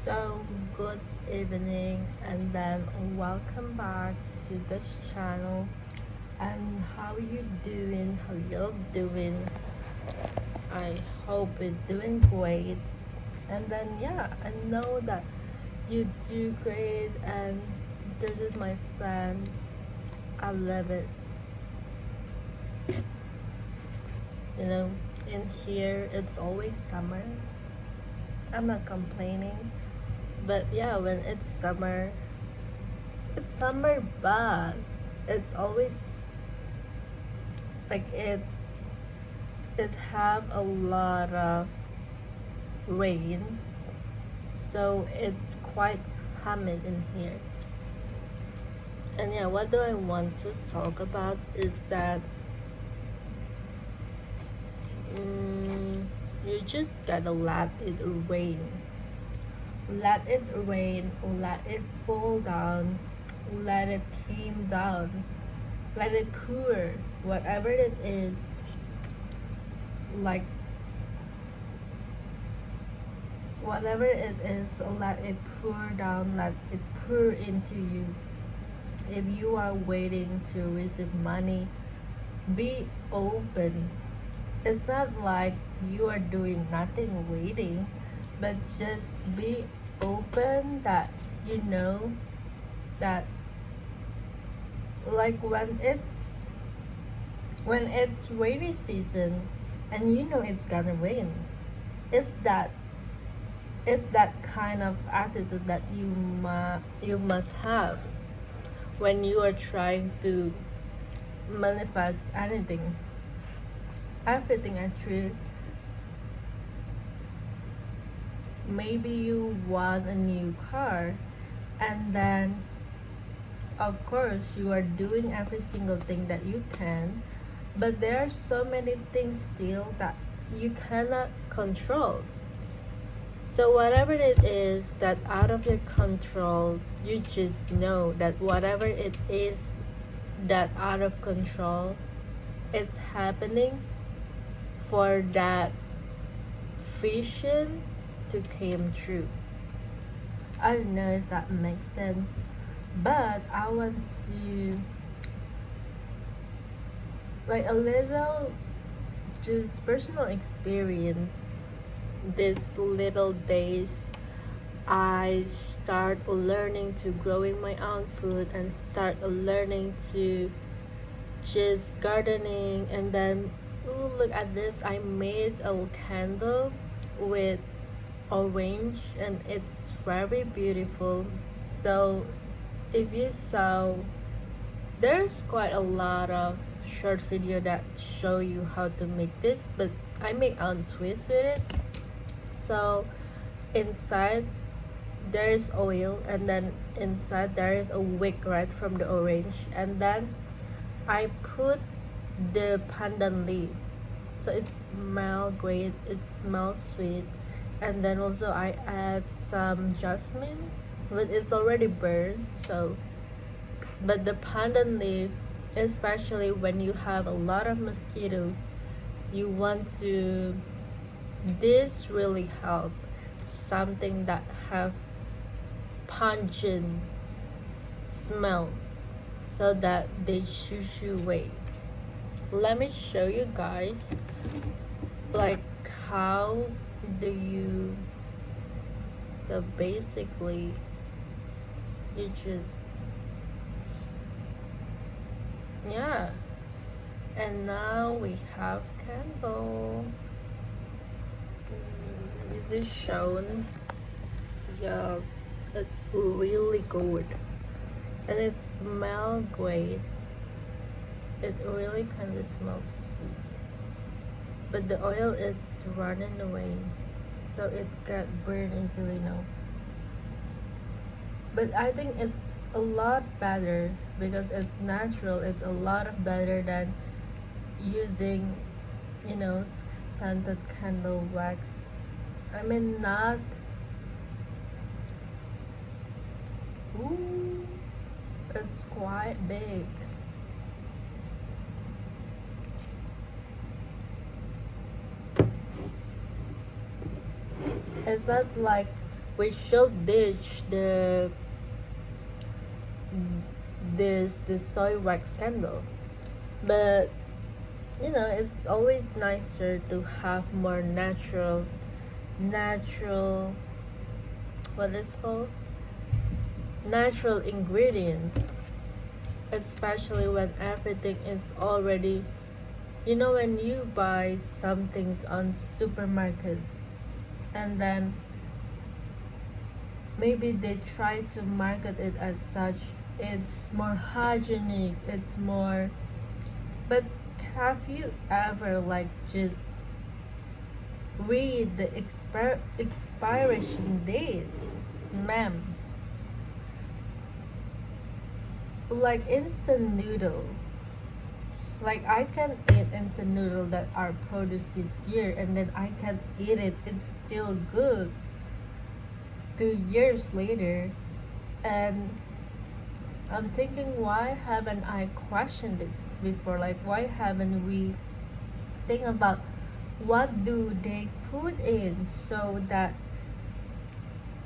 So, good evening, and then welcome back to this channel. And how you doing? How you're doing? I hope you're doing great. And then yeah, I know that you do great, and this is my friend. I love it. You know, in here it's always summer. I'm not complaining, but yeah, when it's summer, but it's always like it have a lot of rains, so it's quite humid in here. And yeah, what do I want to talk about is that you just gotta let it rain. Let it rain, let it fall down, let it came down, let it pour, whatever it is. Like whatever it is, let it pour down, let it pour into you. If you are waiting to receive money, be open. It's not like you are doing nothing waiting, but just be open that you know that, like when it's rainy season and you know it's gonna rain, it's that it's that kind of attitude that you must have when you are trying to manifest anything, everything actually. Maybe you want a new car, and then of course you are doing every single thing that you can, but there are so many things still that you cannot control. So whatever it is that out of your control, you just know that whatever it is that out of control, it's happening for that vision to come true. I don't know if that makes sense, but I want to, like, a little just personal experience. These little days I start learning to growing my own food and start learning to just gardening. And then, ooh, look at this, I made a candle with orange and it's very beautiful. So if you saw, there's quite a lot of short video that show you how to make this, but I make own twist with it. So inside there's oil, and then inside there is a wick right from the orange, and then I put the pandan leaf, so it smells great, it smells sweet. And then also I add some jasmine, but it's already burned. So but the pandan leaf, especially when you have a lot of mosquitoes, you want to, this really help, something that have pungent smells so that they shoo away. Let me show you guys, like, how do you, so basically you just, yeah. And now we have candle. Is this shown? Yes, it's really good, and it smells great. It really kind of smells sweet, but the oil is running away, so it got burned easily now. But I think it's a lot better because it's natural. It's a lot of better than using, scented candle wax. I mean, not. Ooh, it's quite big. It's not like we should ditch this soy wax candle. But it's always nicer to have more natural what is called natural ingredients, especially when everything is already, when you buy some things on supermarket, and then maybe they try to market it as such, it's more hygienic, it's more, but have you ever like just read the expiration date, ma'am? Like instant noodle, like I can eat instant noodle that are produced this year, and then I can eat it, it's still good 2 years later. And I'm thinking, why haven't I questioned this before? Like, why haven't we think about what do they put in so that,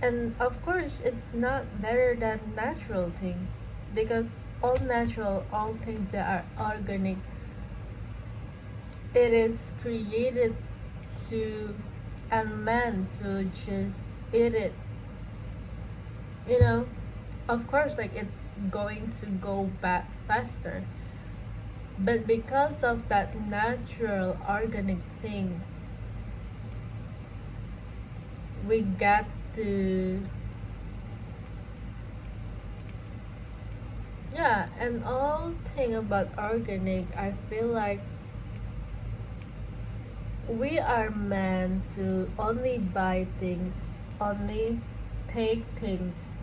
and of course it's not better than natural thing, because all natural, all things that are organic, it is created to and meant to just eat it, you know of course, like it's going to go back faster. But because of that natural organic thing, we got to, yeah. And all thing about organic, I feel like we are meant to only buy things, only take things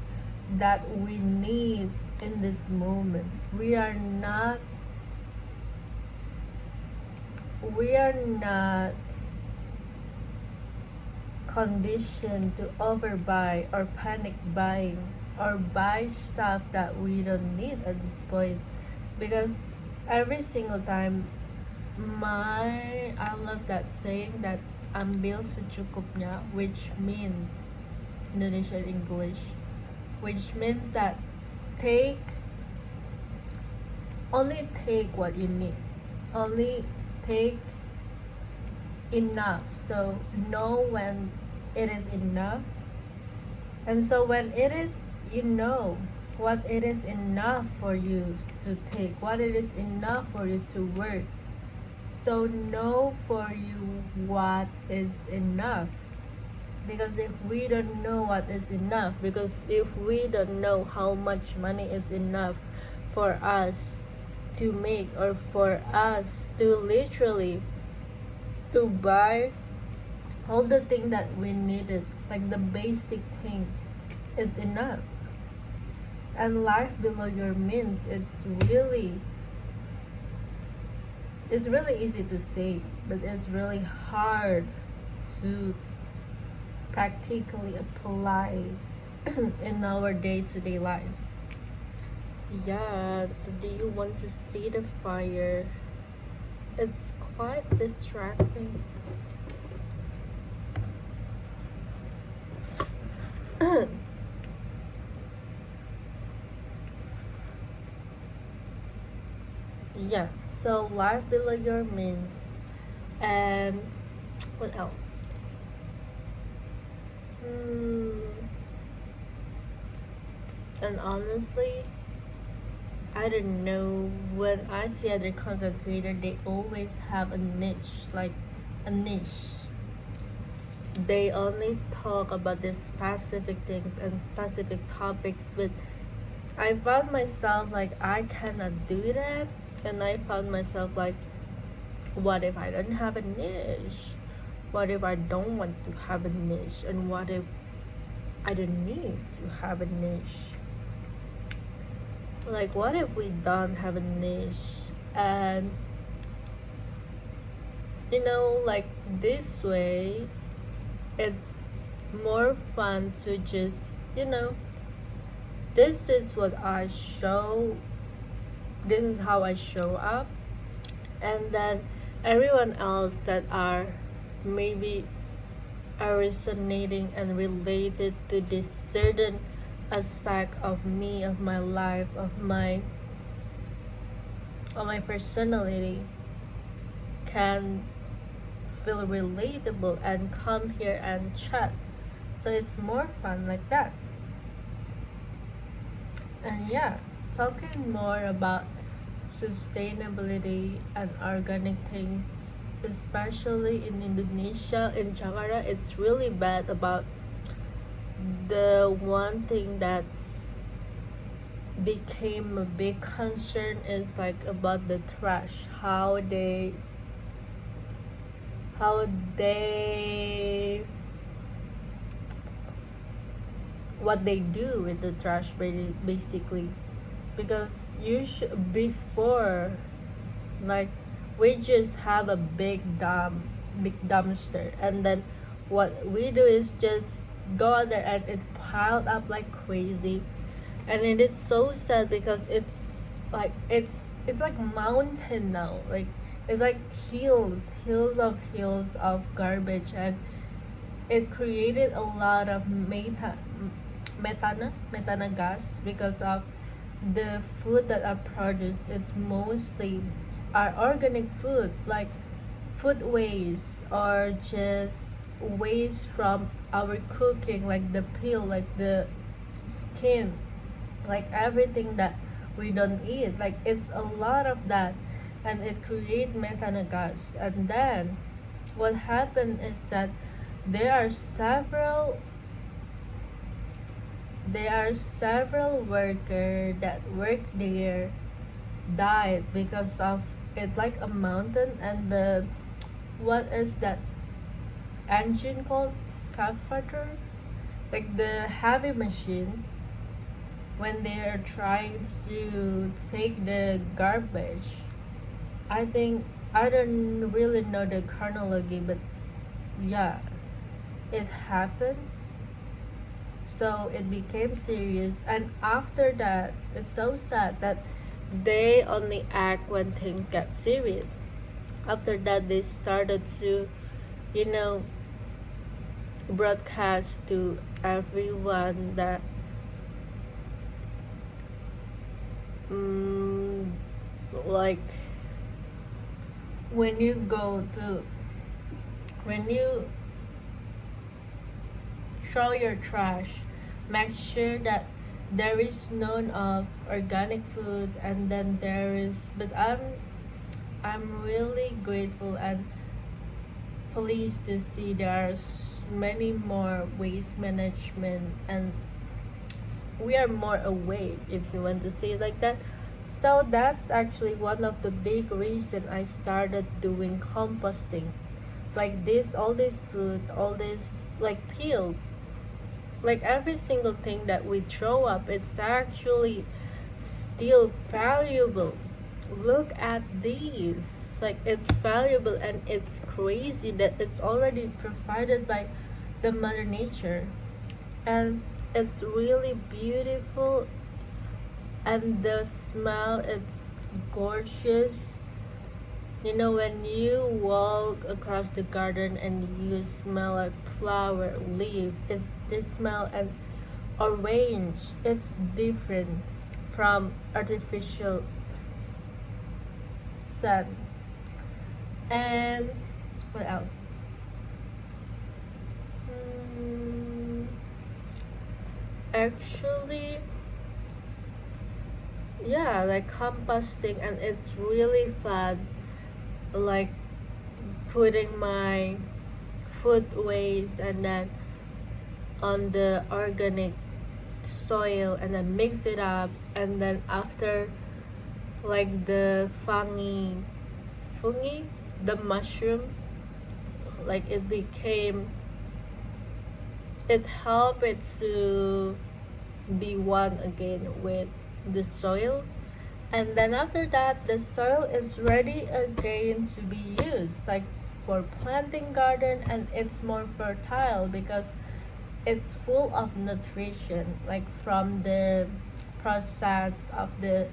that we need in this moment. We are not conditioned to overbuy or panic buying or buy stuff that we don't need at this point. Because every single time, I love that saying that ambil secukupnya, which means Indonesian English, which means that take only take what you need, only take enough, so know when it is enough. And so when it is, what it is enough for you to take, what it is enough for you to work. So know for you what is enough. Because if we don't know what is enough, because if we don't know how much money is enough for us to make, or for us to literally to buy all the things that we needed, like the basic things, is enough. And life below your means, it's really easy to say, but it's really hard to practically apply in our day-to-day life. Yeah, so do you want to see the fire? It's quite distracting. Yeah, so life below your means. And what else? And honestly, I don't know. When I see other content creator, they always have a niche, like a niche. They only talk about these specific things and specific topics, but I found myself like I cannot do that, and I found myself like, what if I don't have a niche? What if I don't want to have a niche? And what if I don't need to have a niche? Like, what if we don't have a niche? And like this way, it's more fun to just, this is what I show, this is how I show up. And then everyone else that are maybe are resonating and related to this certain aspect of me, of my life, of my personality, can feel relatable and come here and chat. So it's more fun like that. And yeah, talking more about sustainability and organic things, especially in Indonesia, in Jakarta, it's really bad about the one thing that's became a big concern is like about the trash, how they what they do with the trash basically, because you should before, like, we just have a big dumpster, and then what we do is just go out there and it piled up like crazy. And it is so sad because it's like mountain now, like it's like hills of garbage, and it created a lot of metana gas because of the food that are produced. It's mostly our organic food, like food waste or just waste from our cooking, like the peel, like the skin, like everything that we don't eat, like it's a lot of that, and it create methane gas. And then what happened is that there are several workers that work there died because of it, like a mountain, and the what is that engine called, scaffolding, like the heavy machine, when they are trying to take the garbage. I think I don't really know the chronology, but yeah, it happened. So it became serious, and after that, it's so sad that they only act when things get serious. After that, they started to, you know, broadcast to everyone that mm, like when you go to when you throw your trash, make sure that there is none of organic food. And then there is, but I'm really grateful and pleased to see there's many more waste management, and we are more awake, if you want to say it like that. So that's actually one of the big reason I started doing composting. Like this, all this food, all this, like peel, like every single thing that we throw up, it's actually still valuable. Look at these, like it's valuable, and it's crazy that it's already provided by the mother nature, and it's really beautiful, and the smell, it's gorgeous. You know, when you walk across the garden and you smell like flower, leaf, it's this smell, and orange, it's different from artificial sun. And what else? Mm, actually, yeah, like composting, and it's really fun, like putting my food waste and then on the organic soil, and then mix it up, and then after, like the fungi, the mushroom, like it helped it to be one again with the soil. And then after that, the soil is ready again to be used, like for planting garden, and it's more fertile because it's full of nutrition, like from the process of the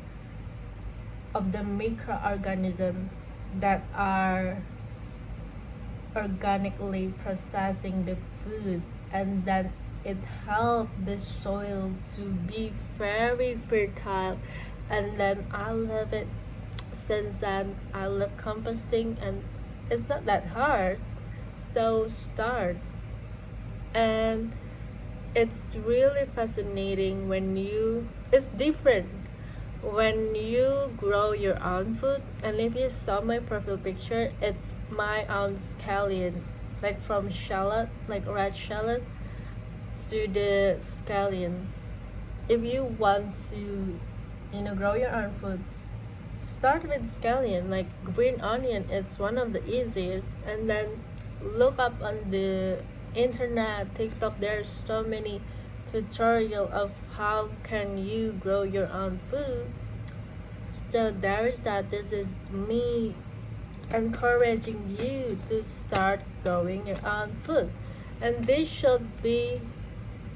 microorganism that are organically processing the food, and then it helped the soil to be very fertile, and then I love it. Since then I love composting, and it's not that hard, so start. And it's really fascinating when you it's different when you grow your own food. And if you saw my profile picture, it's my own scallion, like from shallot, like red shallot, to the scallion. If you want to, grow your own food, start with scallion. Like green onion, it's one of the easiest. And then look up on the internet, TikTok, there's so many tutorial of how can you grow your own food. So there is that. This is me encouraging you to start growing your own food. And this should be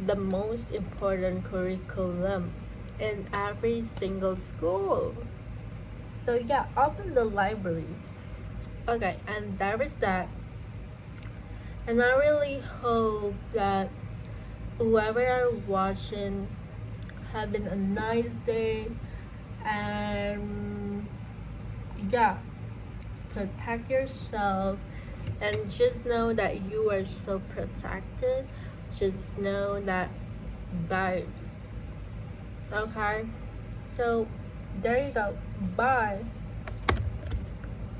the most important curriculum in every single school. So yeah, open the library. Okay, and there is that. And I really hope that whoever are watching having a nice day, and yeah, protect yourself, and just know that you are so protected. Just know that vibes. Okay, so there you go. Bye.